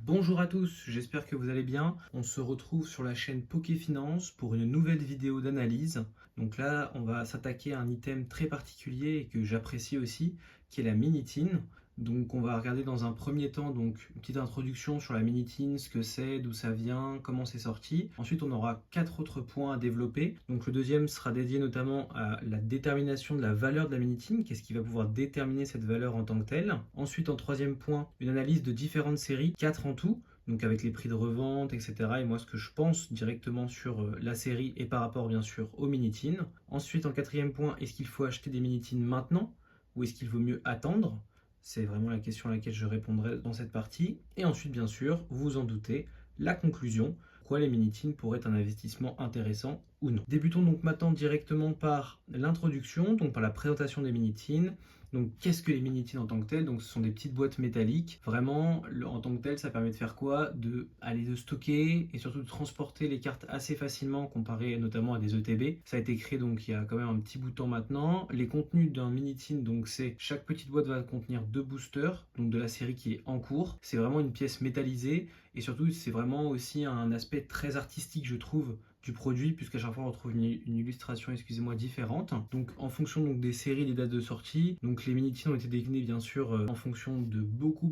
Bonjour à tous, j'espère que vous allez bien. On se retrouve sur la chaîne Pokéfinance pour une nouvelle vidéo d'analyse. Donc là, on va s'attaquer à un item très particulier et que j'apprécie aussi, qui est la Minitine. Donc on va regarder dans un premier temps donc une petite introduction sur la Minitine, ce que c'est, d'où ça vient, comment c'est sorti. Ensuite, on aura 4 autres points à développer. Donc le deuxième sera dédié notamment à la détermination de la valeur de la Minitine, qu'est-ce qui va pouvoir déterminer cette valeur en tant que telle. Ensuite, en troisième point, une analyse de différentes séries, 4 en tout, donc avec les prix de revente, etc. Et moi, ce que je pense directement sur la série et par rapport bien sûr aux Minitines. Ensuite, en quatrième point, est-ce qu'il faut acheter des Minitines maintenant ou est-ce qu'il vaut mieux attendre? C'est vraiment la question à laquelle je répondrai dans cette partie. Et ensuite, bien sûr, vous vous en doutez, la conclusion, pourquoi les Minitines pourraient être un investissement intéressant ou non. Débutons donc maintenant directement par l'introduction, donc par la présentation des Minitines. Donc qu'est-ce que les Minitines en tant que telles? Donc ce sont des petites boîtes métalliques. Vraiment, en tant que telles, ça permet de faire quoi? De stocker et surtout de transporter les cartes assez facilement comparé notamment à des ETB. Ça a été créé donc il y a quand même un petit bout de temps maintenant. Les contenus d'un Minitine, donc c'est chaque petite boîte va contenir 2 boosters, donc de la série qui est en cours. C'est vraiment une pièce métallisée et surtout c'est vraiment aussi un aspect très artistique je trouve du produit, puisqu'à chaque fois on retrouve une illustration, excusez-moi, différente. Donc en fonction donc, des séries, des dates de sortie, donc les Minitines ont été déclinés bien sûr en fonction de beaucoup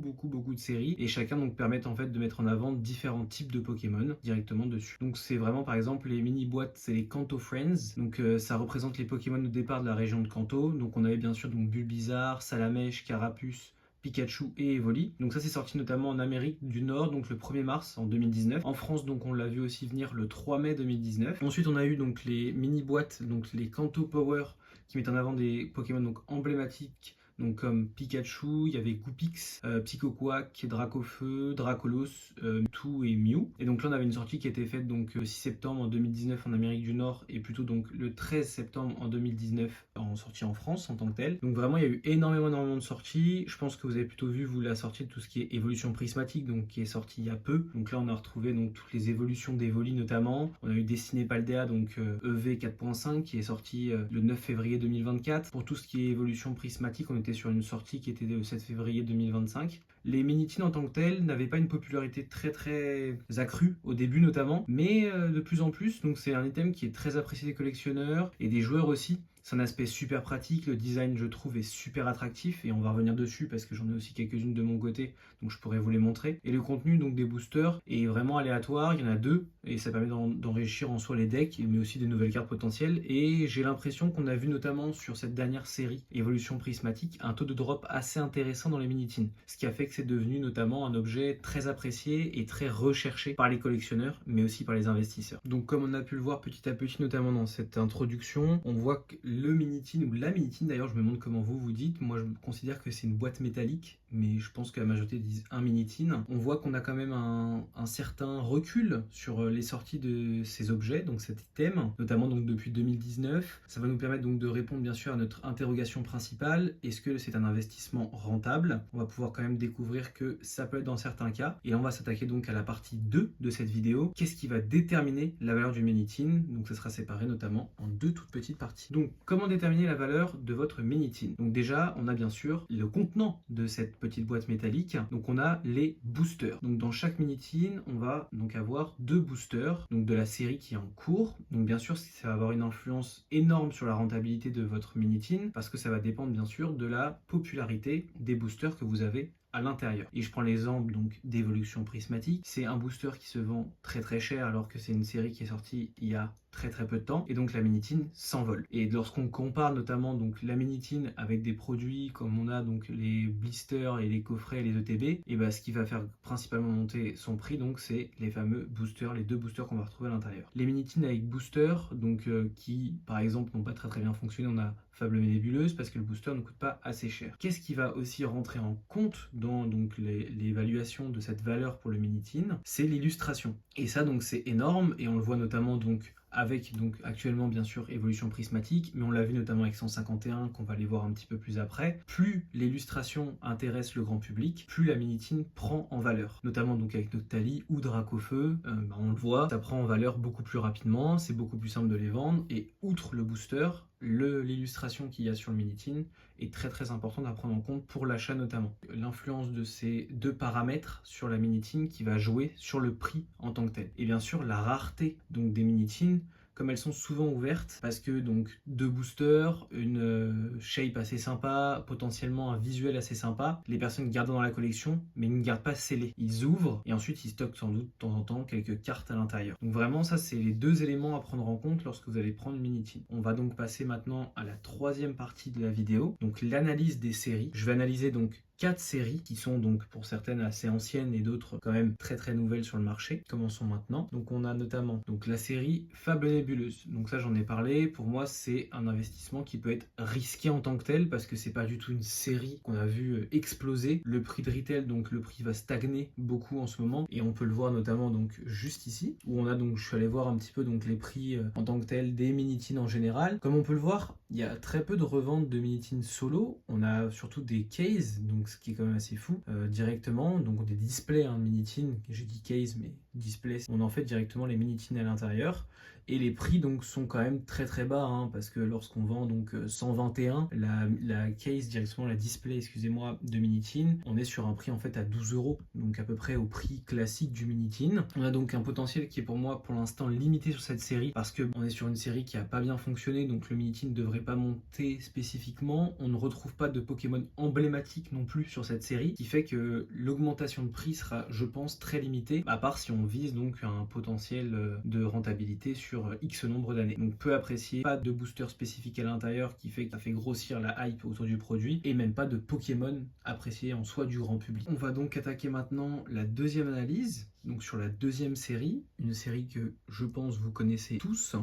de séries, et chacun donc permet en fait de mettre en avant différents types de Pokémon directement dessus. Donc c'est vraiment par exemple les mini boîtes, c'est les Kanto Friends, donc ça représente les Pokémon au départ de la région de Kanto. Donc on avait bien sûr donc Bulbizarre, Salamèche, Carapuce, Pikachu et Evoli. Donc ça c'est sorti notamment en Amérique du Nord donc le 1er mars en 2019. En France donc on l'a vu aussi venir le 3 mai 2019. Ensuite on a eu donc les mini boîtes, donc les Kanto Power qui mettent en avant des Pokémon donc emblématiques. Donc comme Pikachu, il y avait Goopix, Psychoquack, Dracofeu, Dracolos, Mewtwo et Mew. Et donc là on avait une sortie qui a été faite donc 6 septembre en 2019 en Amérique du Nord et plutôt donc le 13 septembre en 2019 en sortie en France en tant que telle. Donc vraiment il y a eu énormément de sorties. Je pense que vous avez plutôt vu vous la sortie de tout ce qui est évolution prismatique, donc qui est sorti il y a peu. Donc là on a retrouvé donc toutes les évolutions d'Evoli notamment. On a eu Destiné Paldea donc EV 4.5 qui est sorti le 9 février 2024. Pour tout ce qui est évolution prismatique, on était sur une sortie qui était le 7 février 2025. Les Minitines en tant que telles n'avaient pas une popularité très accrue au début notamment, mais de plus en plus, donc c'est un item qui est très apprécié des collectionneurs et des joueurs aussi. C'est un aspect super pratique, le design je trouve est super attractif et on va revenir dessus parce que j'en ai aussi quelques-unes de mon côté, donc je pourrais vous les montrer. Et le contenu donc des boosters est vraiment aléatoire, il y en a 2 et ça permet d'enrichir en soi les decks mais aussi des nouvelles cartes potentielles. Et j'ai l'impression qu'on a vu notamment sur cette dernière série Évolution Prismatique un taux de drop assez intéressant dans les Minitines, ce qui a fait que c'est devenu notamment un objet très apprécié et très recherché par les collectionneurs mais aussi par les investisseurs. Donc comme on a pu le voir petit à petit notamment dans cette introduction, on voit que le Minitine ou la Minitine, d'ailleurs je me demande comment vous dites, moi je considère que c'est une boîte métallique mais je pense que la majorité disent un Minitine. On voit qu'on a quand même un certain recul sur les sorties de ces objets, donc cet item, notamment donc depuis 2019. Ça va nous permettre donc de répondre bien sûr à notre interrogation principale, est-ce que c'est un investissement rentable? On va pouvoir quand même découvrir que ça peut être dans certains cas. Et là on va s'attaquer donc à la partie 2 de cette vidéo. Qu'est-ce qui va déterminer la valeur du Minitine? Donc ça sera séparé notamment en 2 toutes petites parties. Donc comment déterminer la valeur de votre Minitine? Donc déjà on a bien sûr le contenant de cette petite boîte métallique. Donc on a les boosters. Donc dans chaque Minitine, on va donc avoir 2 boosters, donc de la série qui est en cours. Donc bien sûr, ça va avoir une influence énorme sur la rentabilité de votre Minitine parce que ça va dépendre bien sûr de la popularité des boosters que vous avez à l'intérieur. Et je prends l'exemple donc d'évolution prismatique. C'est un booster qui se vend très cher alors que c'est une série qui est sortie il y a très peu de temps et donc la Minitine s'envole. Et lorsqu'on compare notamment donc la Minitine avec des produits comme on a donc les blisters et les coffrets et les ETB, et bah ce qui va faire principalement monter son prix donc c'est les fameux boosters, les 2 boosters qu'on va retrouver à l'intérieur. Les Minitine avec booster donc qui par exemple n'ont pas très bien fonctionné, on a Fable Nébuleuse parce que le booster ne coûte pas assez cher. Qu'est-ce qui va aussi rentrer en compte dans donc l'évaluation de cette valeur pour le Minitine? C'est l'illustration. Et ça donc c'est énorme et on le voit notamment donc avec donc actuellement bien sûr évolution prismatique, mais on l'a vu notamment avec 151 qu'on va aller voir un petit peu plus après. Plus l'illustration intéresse le grand public, plus la Minitine prend en valeur, notamment donc avec Noctali ou Dracofeu, on le voit, ça prend en valeur beaucoup plus rapidement, c'est beaucoup plus simple de les vendre et outre le booster, l'illustration qu'il y a sur le Minitin est très important à prendre en compte pour l'achat notamment. L'influence de ces deux paramètres sur la Minitin qui va jouer sur le prix en tant que tel. Et bien sûr la rareté donc des Minitin, comme elles sont souvent ouvertes, parce que donc 2 boosters, une shape assez sympa, potentiellement un visuel assez sympa, les personnes gardent dans la collection, mais ils ne gardent pas scellé. Ils ouvrent et ensuite ils stockent sans doute de temps en temps quelques cartes à l'intérieur. Donc vraiment ça c'est les deux éléments à prendre en compte lorsque vous allez prendre une Minitin. On va donc passer maintenant à la troisième partie de la vidéo, donc l'analyse des séries. Je vais analyser donc 4 séries qui sont donc pour certaines assez anciennes et d'autres quand même très nouvelles sur le marché. Commençons maintenant. Donc on a notamment donc la série Fable Nébuleuse. Donc ça j'en ai parlé. Pour moi c'est un investissement qui peut être risqué en tant que tel parce que c'est pas du tout une série qu'on a vu exploser. Le prix de retail, donc le prix va stagner beaucoup en ce moment et on peut le voir notamment donc juste ici où on a donc, je suis allé voir un petit peu donc les prix en tant que tel des Minitin en général. Comme on peut le voir, il y a très peu de reventes de Minitin solo. On a surtout des cases, donc ce qui est quand même assez fou, directement, donc des displays Minitin, j'ai dit case mais display, on en fait directement les Minitin à l'intérieur et les prix donc sont quand même très bas parce que lorsqu'on vend donc 121 la case directement, la display excusez-moi de Minitin, on est sur un prix en fait à 12 €, donc à peu près au prix classique du Minitin. On a donc un potentiel qui est pour moi pour l'instant limité sur cette série parce que on est sur une série qui a pas bien fonctionné, donc le Minitin ne devrait pas monter spécifiquement. On ne retrouve pas de Pokémon emblématique non plus sur cette série, qui fait que l'augmentation de prix sera je pense très limitée, à part si on vise donc un potentiel de rentabilité sur X nombre d'années. Donc peu apprécié, pas de booster spécifique à l'intérieur qui fait que ça fait grossir la hype autour du produit et même pas de Pokémon apprécié en soi du grand public. On va donc attaquer maintenant la deuxième analyse, donc sur la deuxième série, une série que je pense vous connaissez tous.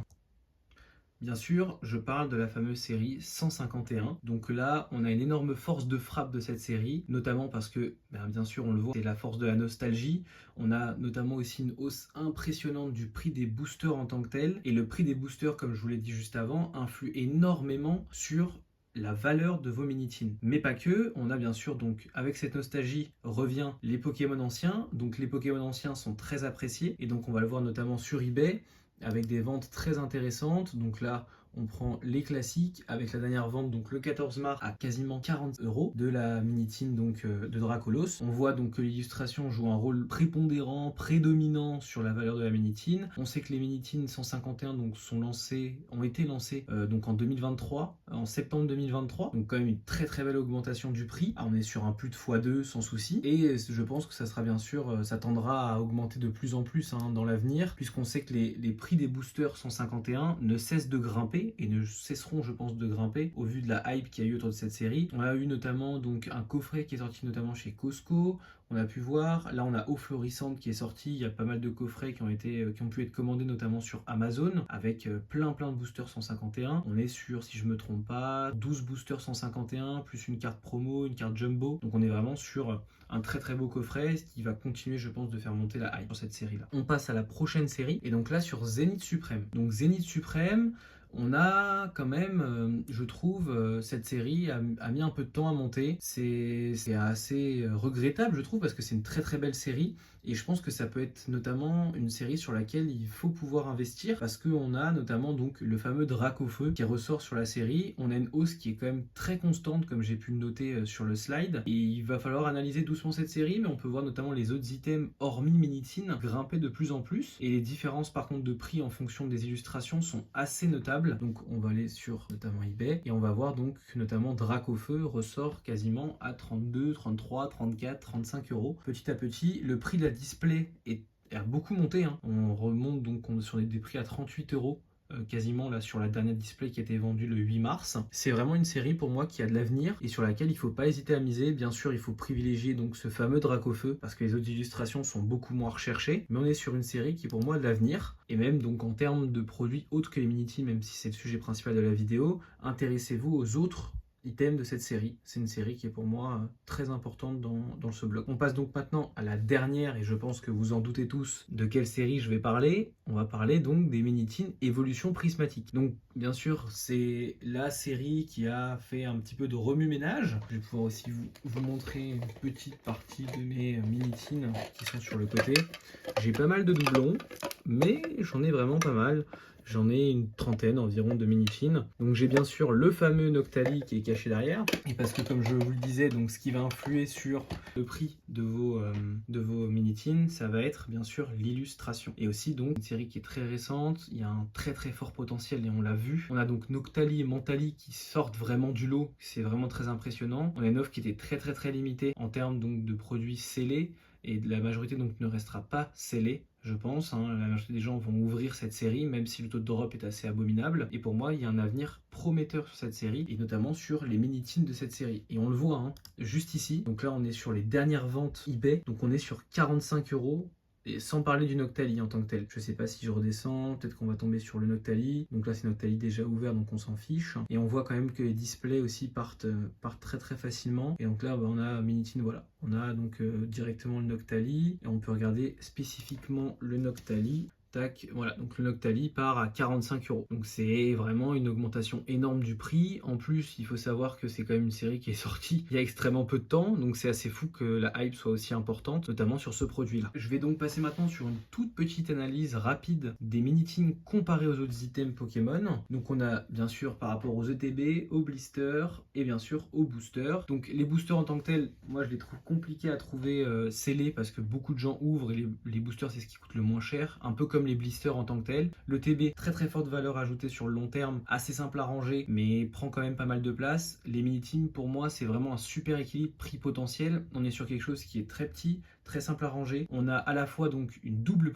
Bien sûr, je parle de la fameuse série 151. Donc là, on a une énorme force de frappe de cette série, notamment parce que, bien sûr, on le voit, c'est la force de la nostalgie. On a notamment aussi une hausse impressionnante du prix des boosters en tant que tel. Et le prix des boosters, comme je vous l'ai dit juste avant, influe énormément sur la valeur de vos Minitin. Mais pas que, on a bien sûr donc avec cette nostalgie revient les Pokémon anciens. Donc les Pokémon anciens sont très appréciés et donc on va le voir notamment sur eBay avec des ventes très intéressantes. Donc là on prend les classiques avec la dernière vente donc le 14 mars à quasiment 40 € de la Minitin donc de Dracolos. On voit donc que l'illustration joue un rôle prépondérant, prédominant sur la valeur de la Minitin. On sait que les Minitin 151 donc ont été lancés donc en 2023, en septembre 2023. Donc quand même une très belle augmentation du prix. On est sur un plus de x2 sans souci. Et je pense que ça sera bien sûr, ça tendra à augmenter de plus en plus dans l'avenir, puisqu'on sait que les prix des boosters 151 ne cessent de grimper et ne cesseront je pense de grimper au vu de la hype qu'il y a eu autour de cette série. On a eu notamment donc un coffret qui est sorti notamment chez Costco, on a pu voir, là on a Eau Florissante qui est sorti, il y a pas mal de coffrets qui ont pu être commandés notamment sur Amazon avec plein de boosters 151. On est sur, si je me trompe pas, 12 boosters 151 plus une carte promo, une carte jumbo, donc on est vraiment sur un très beau coffret, ce qui va continuer je pense de faire monter la hype sur cette série là. On passe à la prochaine série et donc là sur Zénith Suprême. Donc Zénith Suprême, on a quand même, je trouve, cette série a mis un peu de temps à monter. C'est assez regrettable, je trouve, parce que c'est une très belle série. Et je pense que ça peut être notamment une série sur laquelle il faut pouvoir investir parce qu'on a notamment donc le fameux Dracofeu qui ressort sur la série. On a une hausse qui est quand même très constante comme j'ai pu le noter sur le slide. Et il va falloir analyser doucement cette série, mais on peut voir notamment les autres items hormis Minitin grimper de plus en plus. Et les différences par contre de prix en fonction des illustrations sont assez notables. Donc on va aller sur notamment eBay et on va voir donc notamment Dracofeu ressort quasiment à 32, 33, 34, 35 €. Petit à petit, le prix de la display a beaucoup monté. On remonte donc sur des prix à 38 € quasiment là sur la dernière display qui a été vendue le 8 mars. C'est vraiment une série pour moi qui a de l'avenir et sur laquelle il ne faut pas hésiter à miser. Bien sûr, il faut privilégier donc ce fameux Dracofeu parce que les autres illustrations sont beaucoup moins recherchées, mais on est sur une série qui pour moi a de l'avenir et même donc en termes de produits autres que les Minitin, même si c'est le sujet principal de la vidéo, intéressez-vous aux autres items de cette série. C'est une série qui est pour moi très importante dans ce blog. On passe donc maintenant à la dernière, et je pense que vous en doutez tous de quelle série je vais parler. On va parler donc des Minitin Évolution Prismatique. Donc bien sûr, c'est la série qui a fait un petit peu de remue-ménage. Je vais pouvoir aussi vous montrer une petite partie de mes Minitin qui sont sur le côté. J'ai pas mal de doublons. mais j'en ai vraiment pas mal. J'en ai une trentaine environ de mini-tins. Donc j'ai bien sûr le fameux Noctali qui est caché derrière. Et parce que comme je vous le disais, donc ce qui va influer sur le prix de vos mini-tins, ça va être bien sûr l'illustration. Et aussi donc une série qui est très récente, il y a un très très fort potentiel et on l'a vu. On a donc Noctali et Mentali qui sortent vraiment du lot, c'est vraiment très impressionnant. On a une offre qui était très limitée en termes donc de produits scellés. Et la majorité donc ne restera pas scellée, je pense. La majorité des gens vont ouvrir cette série, même si le taux de drop est assez abominable. Et pour moi, il y a un avenir prometteur sur cette série, et notamment sur les mini-tins de cette série. Et on le voit, juste ici. Donc là, on est sur les dernières ventes eBay. Donc on est sur 45 €. Et sans parler du Noctali en tant que tel. Je sais pas si je redescends, peut-être qu'on va tomber sur le Noctali. Donc là c'est Noctali déjà ouvert, donc on s'en fiche. Et on voit quand même que les displays aussi partent très facilement. Et donc là on a Minitin, voilà. On a donc directement le Noctali. Et on peut regarder spécifiquement le Noctali. Tac, voilà, donc le Noctali part à 45 €. Donc c'est vraiment une augmentation énorme du prix. En plus, il faut savoir que c'est quand même une série qui est sortie il y a extrêmement peu de temps. Donc c'est assez fou que la hype soit aussi importante, notamment sur ce produit-là. Je vais donc passer maintenant sur une toute petite analyse rapide des mini-tins comparés aux autres items Pokémon. Donc on a bien sûr par rapport aux ETB, aux blisters et bien sûr aux boosters. Donc les boosters en tant que tels, moi je les trouve compliqués à trouver scellés parce que beaucoup de gens ouvrent et les boosters c'est ce qui coûte le moins cher. Un peu comme les blisters en tant que tel. Le TB, très forte valeur ajoutée sur le long terme, assez simple à ranger, mais prend quand même pas mal de place. Les mini-tins, pour moi, c'est vraiment un super équilibre prix-potentiel. On est sur quelque chose qui est très petit, très simple à ranger. On a à la fois donc une double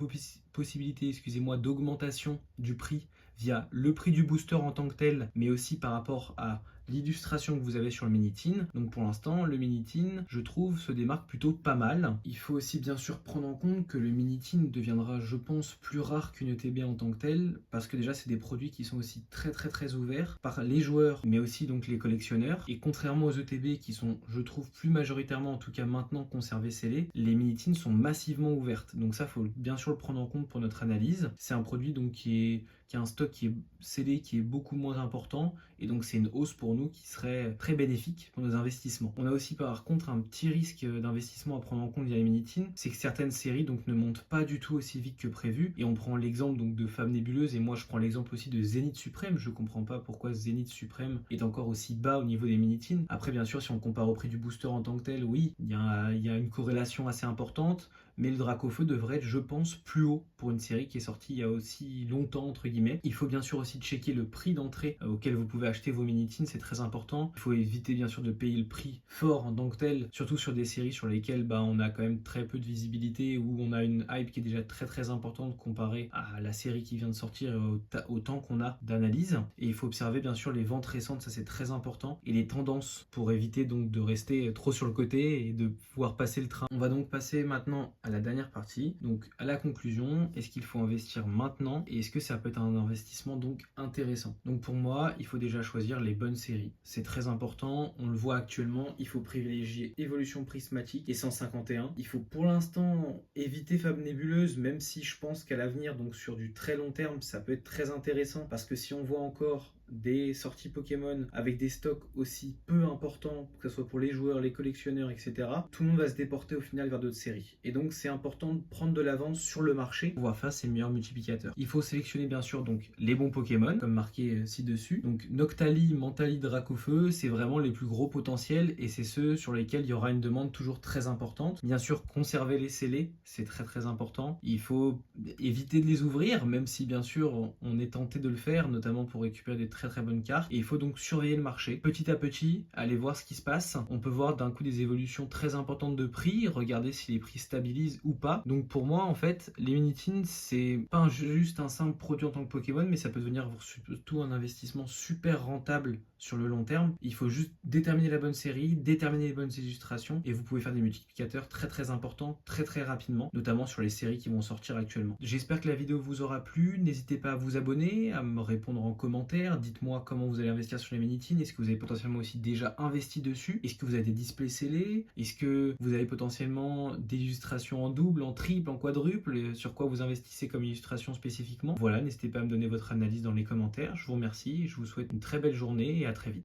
possibilité, excusez-moi, d'augmentation du prix via le prix du booster en tant que tel, mais aussi par rapport à l'illustration que vous avez sur le mini-tin. Donc pour l'instant, le mini-tin, je trouve, se démarque plutôt pas mal. Il faut aussi bien sûr prendre en compte que le mini-tin deviendra, je pense, plus rare qu'une ETB en tant que telle, parce que déjà c'est des produits qui sont aussi très ouverts par les joueurs, mais aussi donc les collectionneurs. Et contrairement aux ETB qui sont, je trouve, plus majoritairement, en tout cas maintenant, conservés scellés, les mini-tins sont massivement ouvertes. Donc ça, faut bien sûr le prendre en compte pour notre analyse. C'est un produit donc qui a un stock qui est scellé, qui est beaucoup moins important, et donc c'est une hausse pour nous qui serait très bénéfique pour nos investissements. On a aussi par contre un petit risque d'investissement à prendre en compte via les mini-tins, c'est que certaines séries donc ne montent pas du tout aussi vite que prévu, et on prend l'exemple donc de Femme Nébuleuse, et moi je prends l'exemple aussi de Zénith Suprême. Je comprends pas pourquoi Zénith Suprême est encore aussi bas au niveau des mini-tins. Après bien sûr si on compare au prix du booster en tant que tel, oui, il y a une corrélation assez importante, mais le Dracofeu devrait être, je pense, plus haut pour une série qui est sortie il y a aussi longtemps, entre guillemets. Il faut bien sûr aussi checker le prix d'entrée auquel vous pouvez acheter vos mini-tins, c'est très important. Il faut éviter bien sûr de payer le prix fort en tant que tel, surtout sur des séries sur lesquelles on a quand même très peu de visibilité, où on a une hype qui est déjà très importante comparée à la série qui vient de sortir et au temps qu'on a d'analyse. Et il faut observer bien sûr les ventes récentes, ça c'est très important, et les tendances pour éviter donc de rester trop sur le côté et de pouvoir passer le train. On va donc passer maintenant à la dernière partie, donc à la conclusion. Est-ce qu'il faut investir maintenant et est-ce que ça peut être un investissement donc intéressant? Donc pour moi, il faut déjà choisir les bonnes séries. C'est très important, on le voit actuellement, il faut privilégier Évolution Prismatique et 151. Il faut pour l'instant éviter Fable Nébuleuse, même si je pense qu'à l'avenir, donc sur du très long terme, ça peut être très intéressant, parce que si on voit encore des sorties Pokémon avec des stocks aussi peu importants, que ce soit pour les joueurs, les collectionneurs, etc., tout le monde va se déporter au final vers d'autres séries. Et donc c'est important de prendre de l'avance sur le marché pour voir faire ses meilleurs multiplicateurs. Il faut sélectionner bien sûr donc les bons Pokémon, comme marqué ci-dessus. Donc Noctali, Mentali, Dracofeu, c'est vraiment les plus gros potentiels et c'est ceux sur lesquels il y aura une demande toujours très importante. Bien sûr, conserver les scellés, c'est très important. Il faut éviter de les ouvrir, même si bien sûr on est tenté de le faire, notamment pour récupérer des très bonnes cartes. Et il faut donc surveiller le marché. Petit à petit, aller voir ce qui se passe. On peut voir d'un coup des évolutions très importantes de prix, regarder si les prix stabilisent ou pas. Donc pour moi, en fait, les mini-tins, c'est pas juste un simple produit en tant que Pokémon, mais ça peut devenir surtout un investissement super rentable sur le long terme. Il faut juste déterminer la bonne série, déterminer les bonnes illustrations, et vous pouvez faire des multiplicateurs très importants, très rapidement, notamment sur les séries qui vont sortir actuellement. J'espère que la vidéo vous aura plu. N'hésitez pas à vous abonner, à me répondre en commentaire. Dites-moi comment vous allez investir sur les mini-tins. Est-ce que vous avez potentiellement aussi déjà investi dessus? Est-ce que vous avez des displays scellés? Est-ce que vous avez potentiellement des illustrations en double, en triple, en quadruple? Sur quoi vous investissez comme illustration spécifiquement? Voilà, n'hésitez pas à me donner votre analyse dans les commentaires. Je vous remercie, je vous souhaite une très belle journée et à très vite.